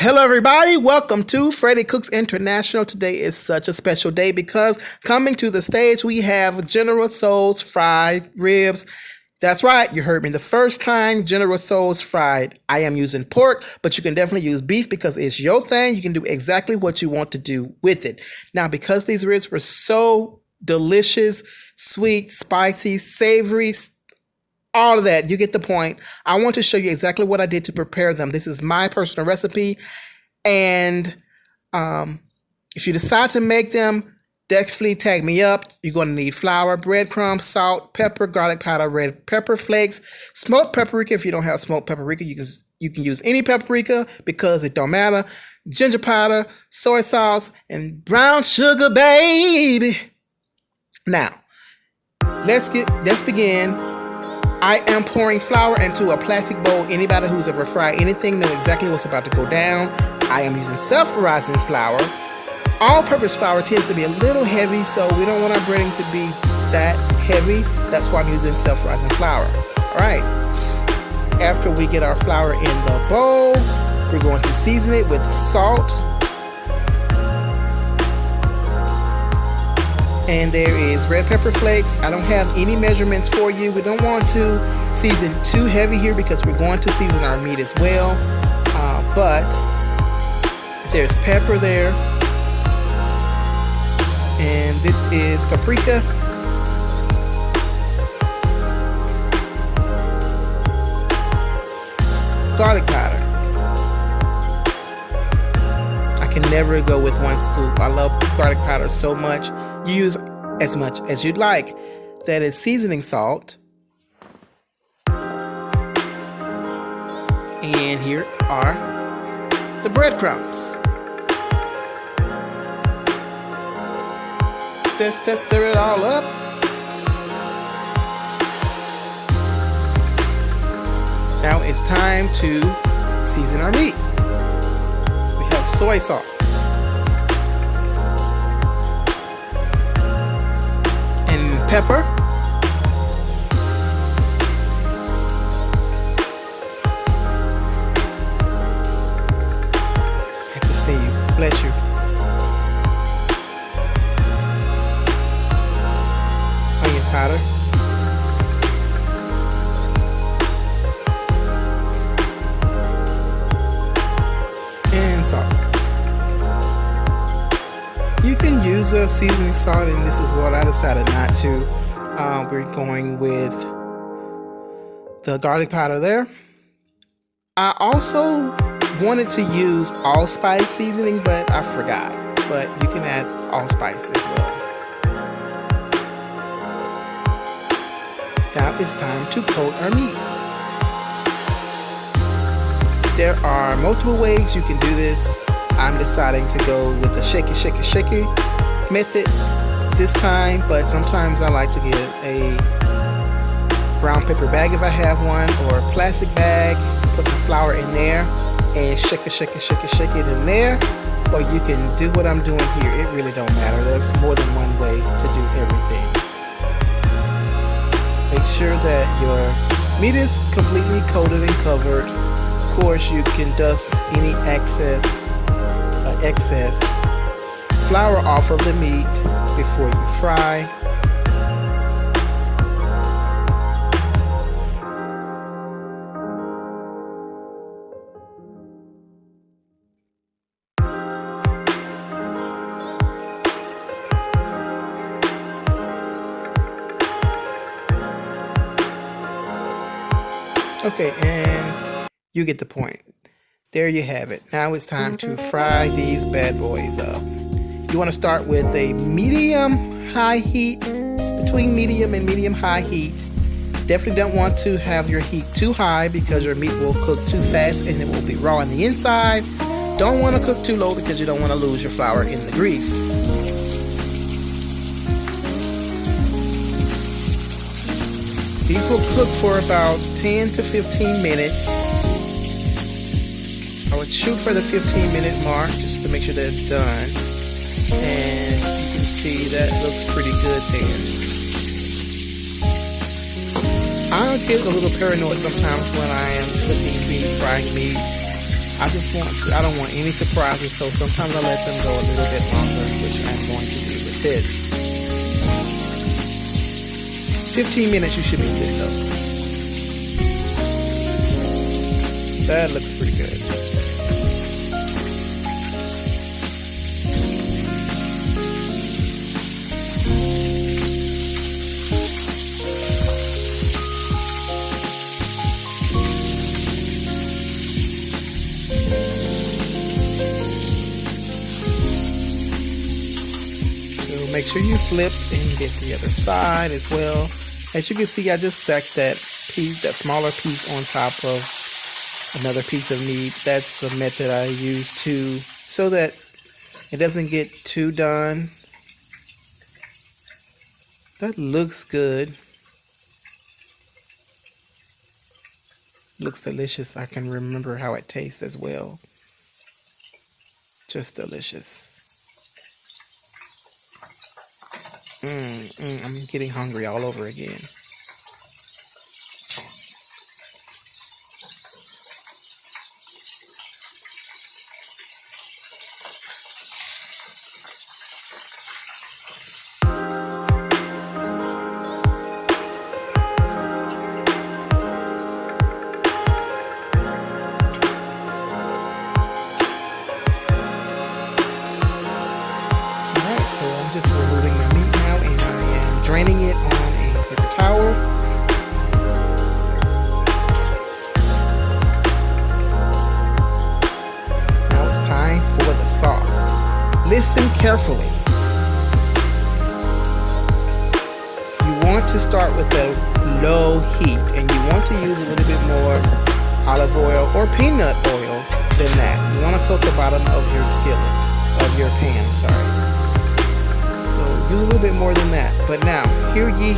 Hello everybody, welcome to Freddie Cooks International. Today is such a special day because coming to the stage we have General Tsos fried ribs. That's right, you heard me the first time, General Tsos fried. I am using pork, but you can definitely use beef because it's your thing. You can do exactly what you want to do with it. Now, because these ribs were so delicious, sweet, spicy, savory, all of that, you get the point. I want to show you exactly what I did to prepare them. This is my personal recipe. And if you decide to make them, definitely tag me up. You're going to need flour, breadcrumbs, salt, pepper, garlic powder, red pepper flakes, smoked paprika. If you don't have smoked paprika, you can use any paprika because it don't matter. Ginger powder, soy sauce, and brown sugar, baby. Now, let's begin. I am pouring flour into a plastic bowl. Anybody who's ever fried anything know exactly what's about to go down. I am using self-rising flour. All-purpose flour tends to be a little heavy, so we don't want our breading to be that heavy. That's why I'm using self-rising flour. All right. After we get our flour in the bowl, we're going to season it with salt. And there is red pepper flakes. I don't have any measurements for you. We don't want to season too heavy here because we're going to season our meat as well. But there's pepper there. And this is paprika. Garlic powder. I can never go with one scoop. I love garlic powder so much. You use as much as you'd like. That is seasoning salt. And here are the breadcrumbs. Stir it all up. Now it's time to season our meat. We have soy sauce. Pepper, have to sneeze, bless you. Onion powder, and salt. You can use a seasoning salt, and this is what I decided not to. We're going with the garlic powder there. I also wanted to use allspice seasoning, but I forgot. But you can add allspice as well. Now it's time to coat our meat. There are multiple ways you can do this. I'm deciding to go with the shaky method this time, but sometimes I like to get a brown paper bag if I have one, or a plastic bag, put the flour in there and shake it in there. Or you can do what I'm doing here. It really don't matter. There's more than one way to do everything. Make sure that your meat is completely coated and covered. Of course, you can dust any excess flour off of the meat before you fry. Okay, and you get the point. There you have it. Now it's time to fry these bad boys up. You want to start with a medium-high heat, between medium and medium-high heat. Definitely don't want to have your heat too high because your meat will cook too fast and it will be raw on the inside. Don't want to cook too low because you don't want to lose your flour in the grease. These will cook for about 10 to 15 minutes. I would shoot for the 15-minute mark just to make sure that it's done. And you can see that looks pretty good then. I get a little paranoid sometimes when I am cooking meat, frying meat. I don't want any surprises, so sometimes I let them go a little bit longer, which I'm going to do with this. 15 minutes you should be good though. That looks pretty good. Make sure you flip and get the other side as well. As you can see, I just stacked that smaller piece on top of another piece of meat. That's a method I use too, so that it doesn't get too done. That looks good. Looks delicious. I can remember how it tastes as well. Just delicious. I'm getting hungry all over again. Alright, so I'm just removing my meat now, and I am draining it on a paper towel. Now it's time for the sauce. Listen carefully. You want to start with a low heat, and you want to use a little bit more olive oil or peanut oil than that. You want to coat the bottom of your skillet, of your pan, sorry. Use a little bit more than that. But now, hear ye,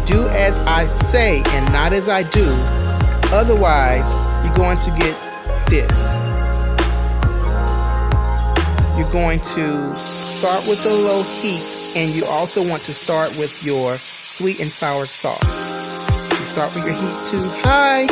do as I say and not as I do. Otherwise, you're going to get this. You're going to start with a low heat, and you also want to start with your sweet and sour sauce. You start with your heat too high,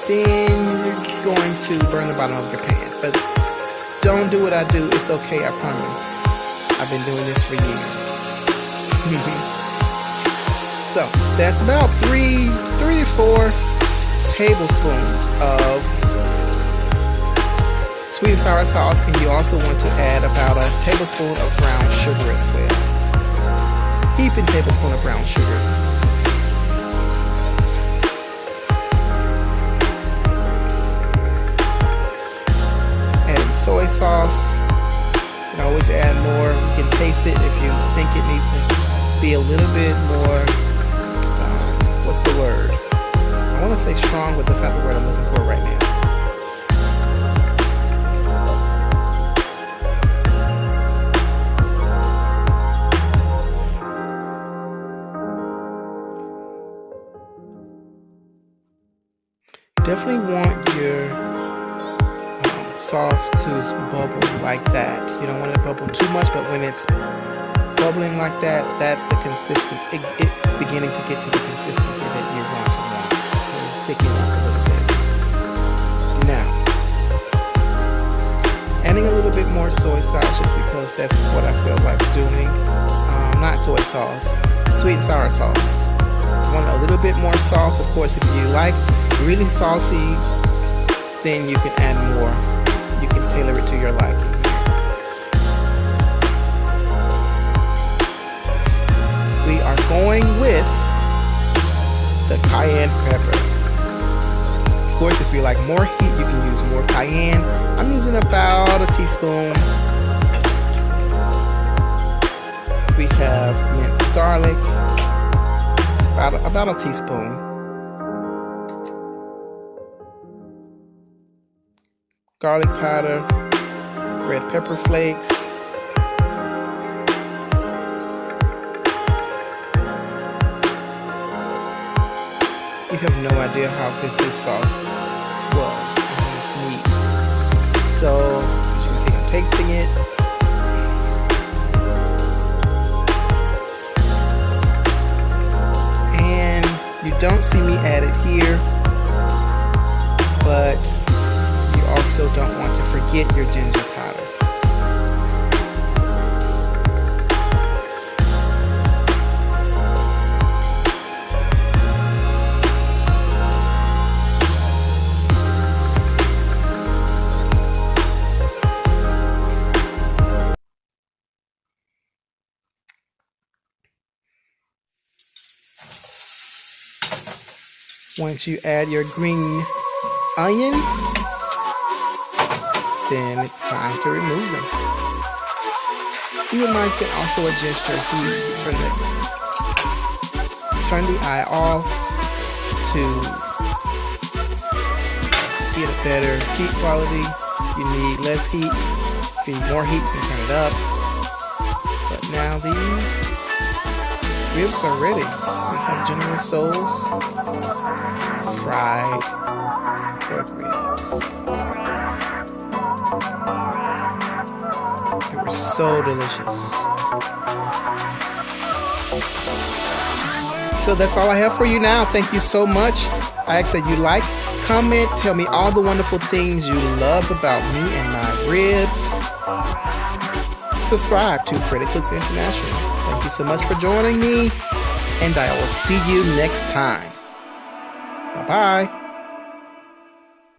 then you're going to burn the bottom of your pan. But don't do what I do. It's okay, I promise. I've been doing this for years. So that's about 3 to 4 tablespoons of sweet and sour sauce, and you also want to add about a tablespoon of brown sugar as well. Heaping tablespoon of brown sugar. Adding soy sauce. You can always add more. You can taste it if you think it needs to be a little bit more, what's the word? I want to say strong, but that's not the word I'm looking for right now. You definitely want your sauce to bubble like that. You don't want it to bubble too much, but when it's bubbling like that, that's the consistency. It's beginning to get to the consistency that you want to thicken up a little bit. Now, adding a little bit more soy sauce just because that's what I feel like doing. Not soy sauce, sweet and sour sauce. You want a little bit more sauce. Of course, if you like really saucy, then you can add more. You can tailor it to your liking. We are going with the cayenne pepper. Of course, if you like more heat, you can use more cayenne. I'm using about a teaspoon. We have minced garlic, about a teaspoon. Garlic powder, red pepper flakes. You have no idea how good this sauce was on this meat. So, as you can see, I'm tasting it. And you don't see me add it here, but you also also don't want to forget your ginger powder. Once you add your green onion, then it's time to remove them. You can also adjust your heat. Turn the eye off to get a better heat quality. If you need less heat, if you need more heat, you can turn it up. But now these ribs are ready. We have General Tsos fried pork ribs. They were so delicious. So that's all I have for you now. Thank you so much. I ask that you like, comment, tell me all the wonderful things you love about me and my ribs. Subscribe to Freddie Cooks International. Thank you so much for joining me, and I will see you next time. Bye-bye.